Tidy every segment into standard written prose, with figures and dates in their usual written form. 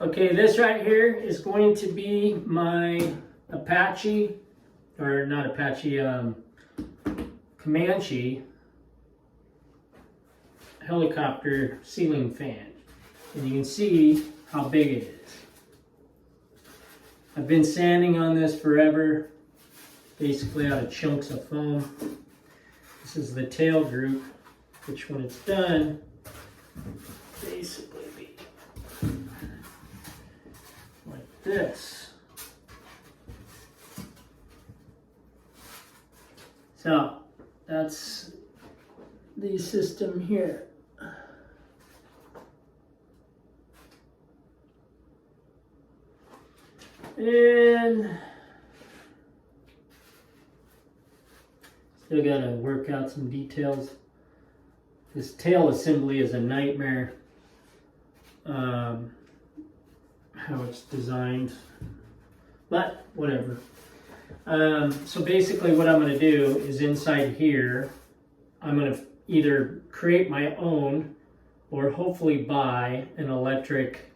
Okay, this right here is going to be my Apache, or not Apache, Comanche helicopter ceiling fan. And you can see how big it is. I've been sanding on this forever, basically out of chunks of foam. This is the tail group, which when it's done, basically be like this. So that's the system here. And still gotta work out some details. This tail assembly is a nightmare. How it's designed, but whatever. So basically what I'm gonna do is inside here, I'm gonna either create my own or hopefully buy an electric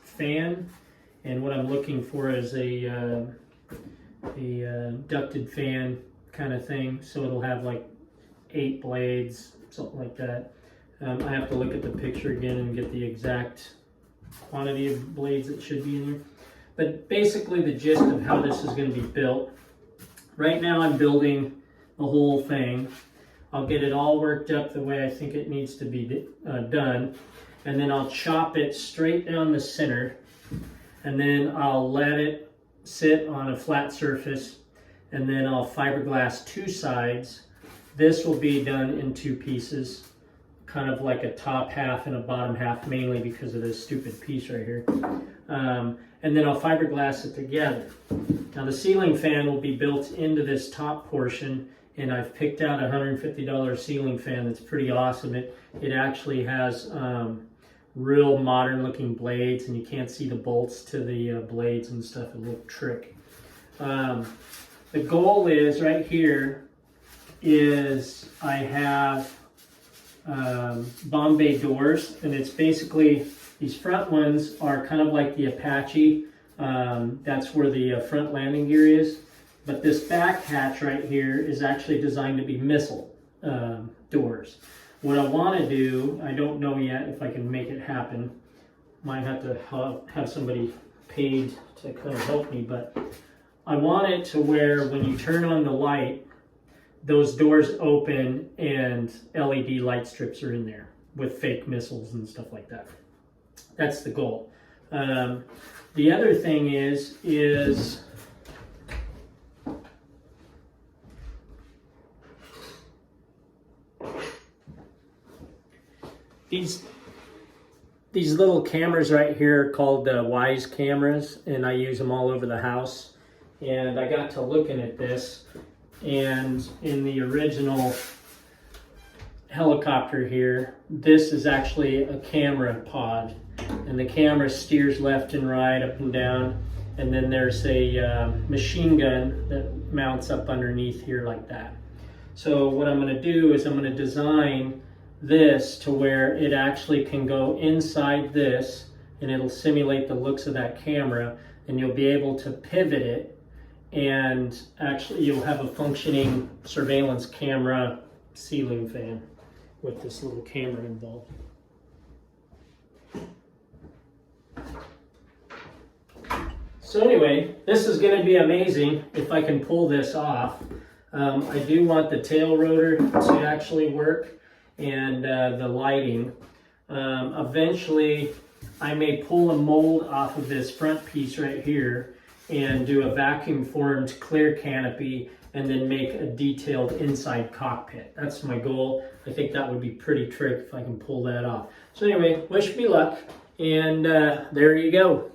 fan. And what I'm looking for is a ducted fan kind of thing. So it'll have like 8 blades, something like that. I have to look at the picture again and get the exact quantity of blades that should be in there. But basically the gist of how this is going to be built. Right now I'm building the whole thing. I'll get it all worked up the way I think it needs to be done. And then I'll chop it straight down the center. And then I'll let it sit on a flat surface. And then I'll fiberglass 2 sides. This will be done in 2 pieces, kind of like a top half and a bottom half, mainly because of this stupid piece right here. And then I'll fiberglass it together. Now the ceiling fan will be built into this top portion, and I've picked out a $150 ceiling fan that's pretty awesome. It actually has real modern looking blades, and you can't see the bolts to the blades and stuff. It look trick. The goal is right here is I have Bombay doors, and it's basically these front ones are kind of like the Apache. That's where the front landing gear is. But this back hatch right here is actually designed to be missile doors. What I want to do, I don't know yet if I can make it happen. Might have to have somebody paid to kind of help me, but I want it to where when you turn on the light, those doors open and LED light strips are in there with fake missiles and stuff like that. That's the goal. The other thing is these little cameras right here are called Wise cameras, and I use them all over the house. And I got to looking at this, and in the original helicopter here, this is actually a camera pod, and the camera steers left and right, up and down, and then there's a machine gun that mounts up underneath here like that. So what I'm going to do is I'm going to design this to where it actually can go inside this, and it'll simulate the looks of that camera, and you'll be able to pivot it, and actually you'll have a functioning surveillance camera ceiling fan with this little camera involved. So anyway, this is going to be amazing if I can pull this off. I do want the tail rotor to actually work, and the lighting. Eventually I may pull a mold off of this front piece right here and do a vacuum formed clear canopy, and then make a detailed inside cockpit. That's my goal. I think that would be pretty trick if I can pull that off. So anyway, wish me luck, and there you go.